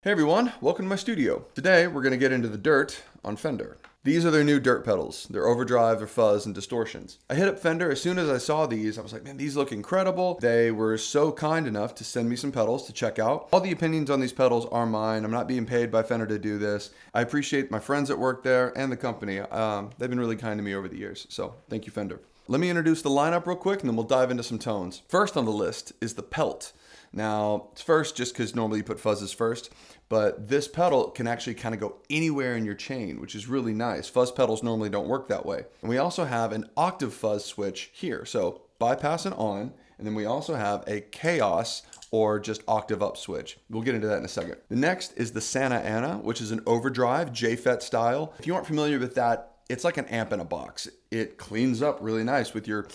Hey everyone, welcome to my studio. Today we're going to get into the dirt on Fender. These are their new dirt pedals. They're Overdrive, their Fuzz, and Distortions. I hit up Fender as soon as I saw these. I was like, man, these look incredible. They were so kind enough to send me some pedals to check out. All the opinions on these pedals are mine. I'm not being paid by Fender to do this. I appreciate my friends that work there and the company. They've been really kind to me over the years, so thank you, Fender. Let me introduce the lineup real quick and then we'll dive into some tones. First on the list is the Pelt. Now, it's first just because normally you put Fuzzes first, but this pedal can actually kind of go anywhere in your chain, which is really nice. Fuzz pedals normally don't work that way. And we also have an octave fuzz switch here. So bypass and on, and then we also have a chaos or just octave up switch. We'll get into that in a second. The next is the Santa Ana, which is an overdrive JFET style. If you aren't familiar with that, it's like an amp in a box. It cleans up really nice with your,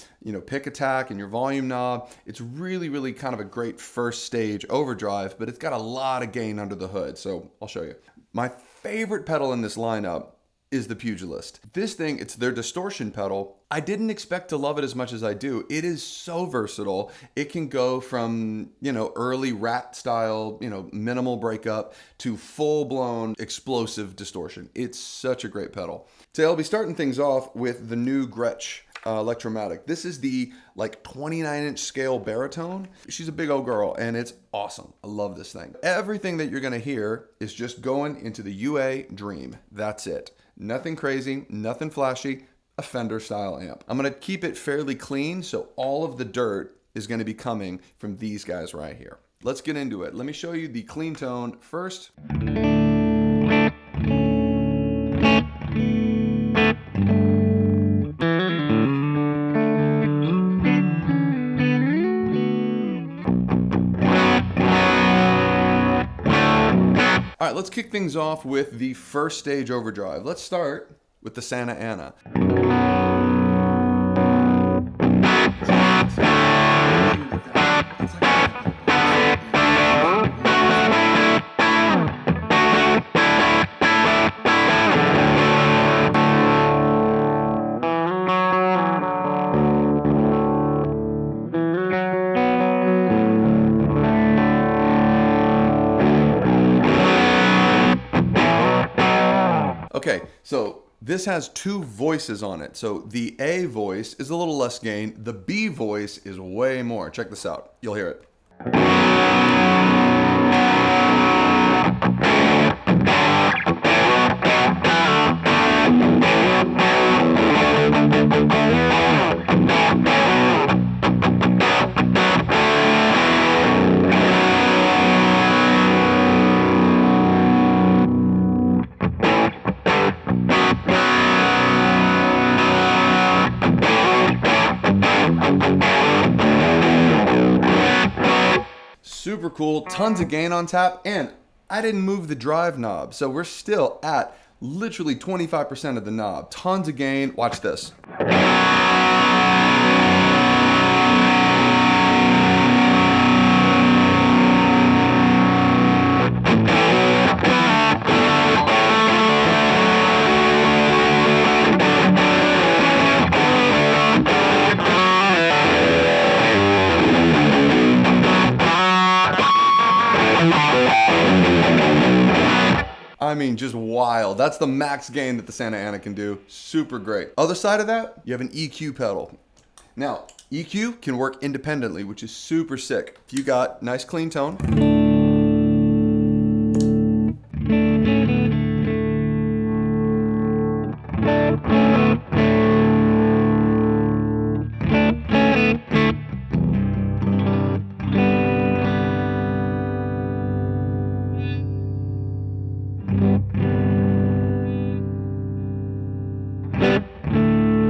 pick attack and your volume knob. It's really kind of a great first stage overdrive, but it's got a lot of gain under the hood. So I'll show you. My favorite pedal in this lineup is the Pugilist. This thing, it's their distortion pedal. I didn't expect to love it as much as I do. It is so versatile. It can go from, early rat style, minimal breakup to full blown explosive distortion. It's such a great pedal. So I'll be starting things off with the new Gretsch Electromatic. This is the 29-inch scale baritone. She's a big old girl and it's awesome. I love this thing. Everything that you're gonna hear is just going into the UA Dream. That's it. Nothing crazy, nothing flashy, a Fender style amp. I'm gonna keep it fairly clean, so all of the dirt is gonna be coming from these guys right here. Let's get into it. Let me show you the clean tone first. All right, let's kick things off with the first stage overdrive. Let's start with the Santa Ana. Okay, so this has two voices on it. So the A voice is a little less gain. The B voice is way more. Check this out. You'll hear it. Super cool, tons of gain on tap, and I didn't move the drive knob, so we're still at literally 25% of the knob. Tons of gain, watch this. I mean, just wild. That's the max gain that the Santa Ana can do. Super great. Other side of that, you have an EQ pedal. Now, EQ can work independently, which is super sick. If you got nice clean tone.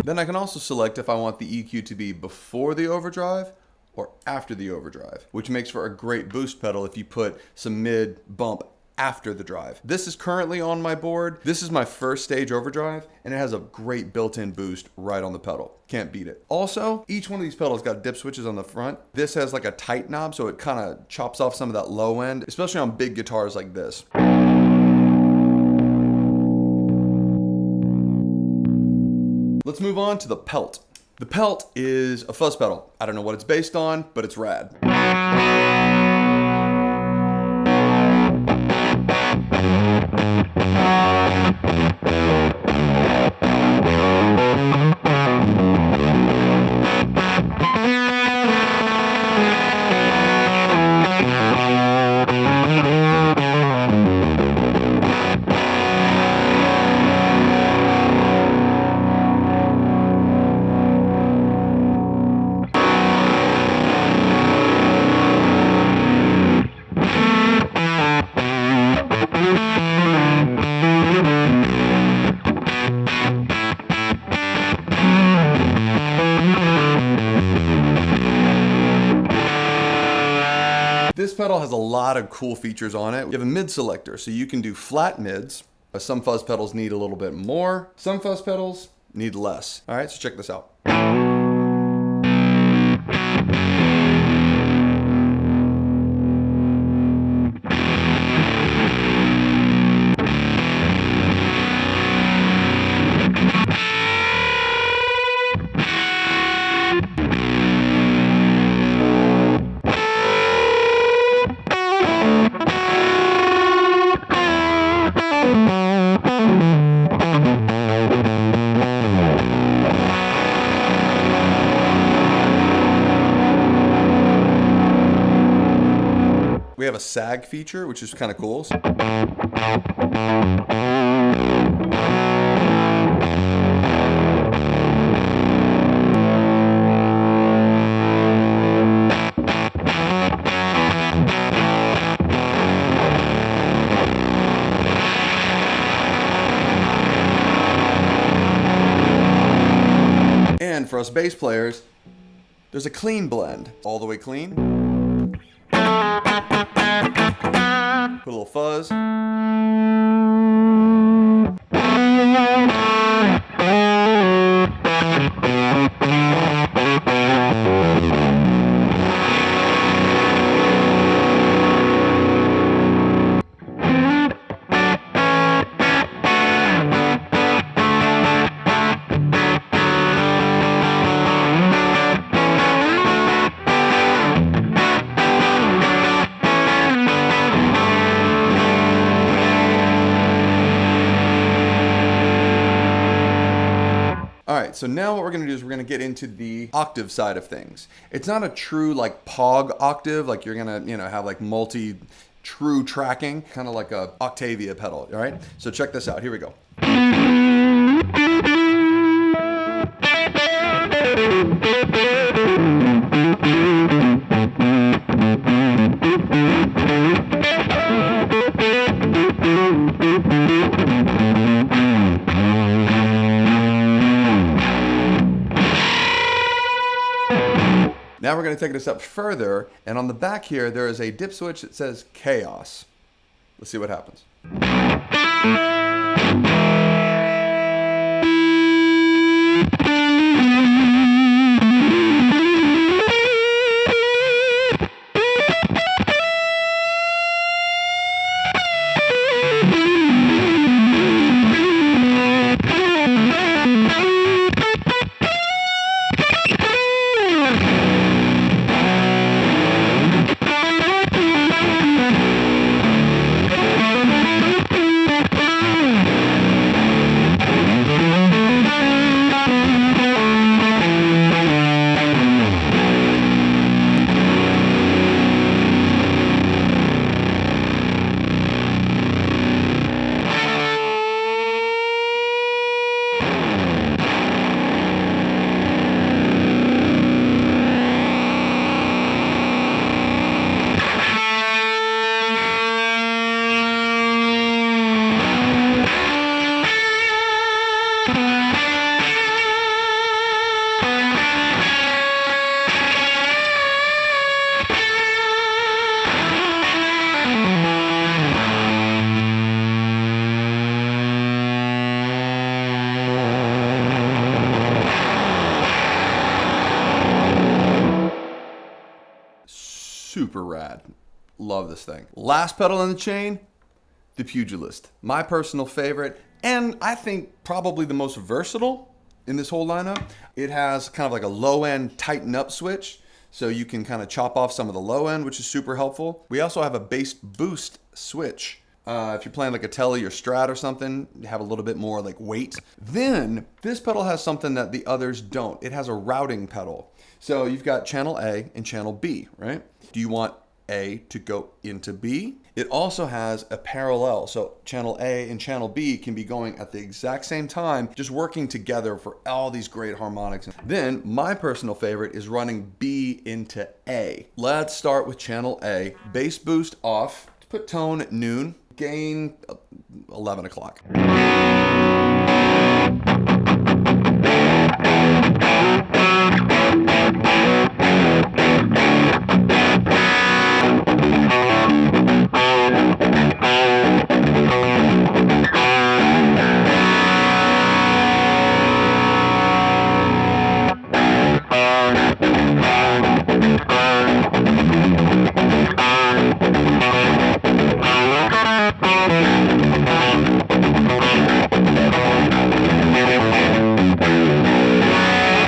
Then I can also select if I want the EQ to be before the overdrive or after the overdrive, which makes for a great boost pedal if you put some mid bump after the drive. This is currently on my board. This is my first stage overdrive and it has a great built-in boost right on the pedal. Can't beat it. Also, each one of these pedals got dip switches on the front. This has like a tight knob, so it kind of chops off some of that low end, especially on big guitars like this. Let's move on to the Pelt. The Pelt is a fuzz pedal. I don't know what it's based on, but it's rad. This pedal has a lot of cool features on it. You have a mid selector, so you can do flat mids. Some fuzz pedals need a little bit more. Some fuzz pedals need less. All right, so check this out. We have a sag feature, which is kind of cool. And for us bass players, there's a clean blend, all the way clean. Put a little fuzz. All right, so now what we're gonna do is we're gonna get into the octave side of things. It's not a true like Pog octave, like you're gonna, have like true tracking, kind of like a Octavia pedal, all right? So check this out, here we go. Now we're going to take it a step further, and on the back here there is a dip switch that says Chaos. Let's see what happens. Super rad. Love this thing. Last pedal in the chain, the Pugilist. My personal favorite, and I think probably the most versatile in this whole lineup. It has kind of like a low end tighten up switch, so you can kind of chop off some of the low end, which is super helpful. We also have a bass boost switch. If you're playing like a Tele or Strat or something, you have a little bit more like weight. Then this pedal has something that the others don't. It has a routing pedal. So you've got channel A and channel B, right? Do you want A to go into B? It also has a parallel. So channel A and channel B can be going at the exact same time, just working together for all these great harmonics. Then my personal favorite is running B into A. Let's start with channel A. Bass boost off. Put tone at noon. gain 11 o'clock.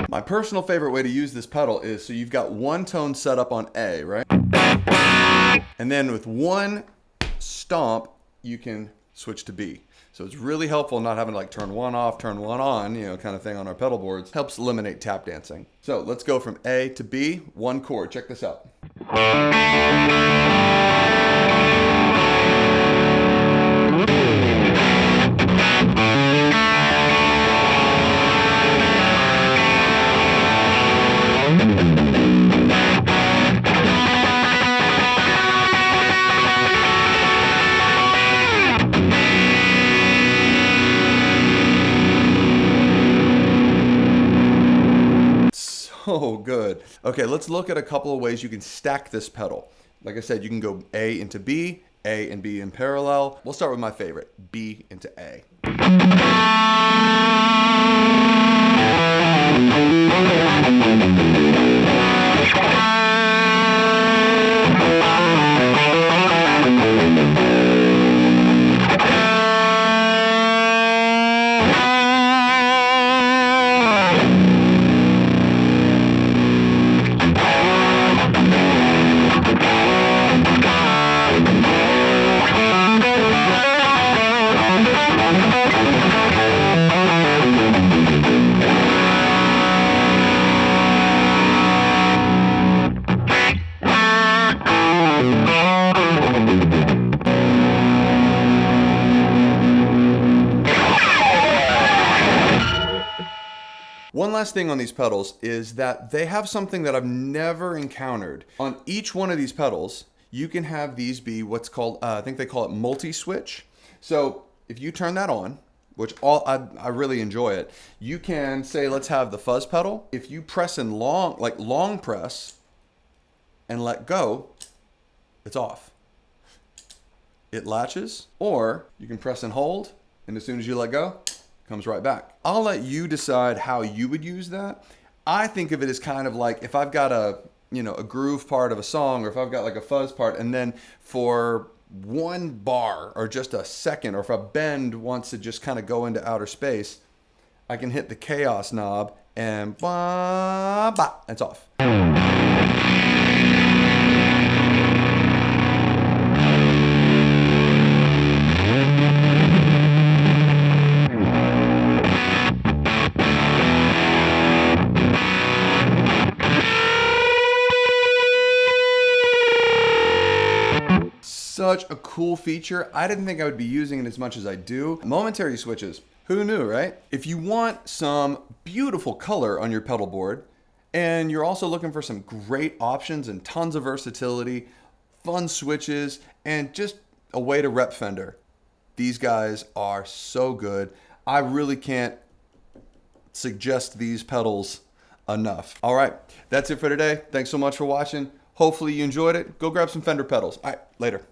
My personal favorite way to use this pedal is, so you've got one tone set up on A, right? And then with one stomp, you can switch to B. So it's really helpful not having to like turn one off, turn one on, you know, kind of thing on our pedal boards. Helps eliminate tap dancing. So let's go from A to B, one chord. Check this out. So good. Okay, let's look at a couple of ways you can stack this pedal. Like I said, you can go A into B, A and B in parallel. We'll start with my favorite, B into A. One last thing on these pedals is that they have something that I've never encountered. On each one of these pedals, you can have these be what's called, I think they call it multi-switch. So if you turn that on, which I really enjoy it, you can say, let's have the fuzz pedal. If you press in long press and let go, it's off. It latches, or you can press and hold, and as soon as you let go, comes right back. I'll let you decide how you would use that. I think of it as kind of like if I've got a groove part of a song, or if I've got like a fuzz part, and then for one bar or just a second, or if a bend wants to just kind of go into outer space, I can hit the chaos knob and bah, bah, it's off. Such a cool feature. I didn't think I would be using it as much as I do. Momentary switches. Who knew, right? If you want some beautiful color on your pedal board, and you're also looking for some great options and tons of versatility, fun switches, and just a way to rep Fender, these guys are so good. I really can't suggest these pedals enough. All right, that's it for today. Thanks so much for watching. Hopefully you enjoyed it. Go grab some Fender pedals. All right, later.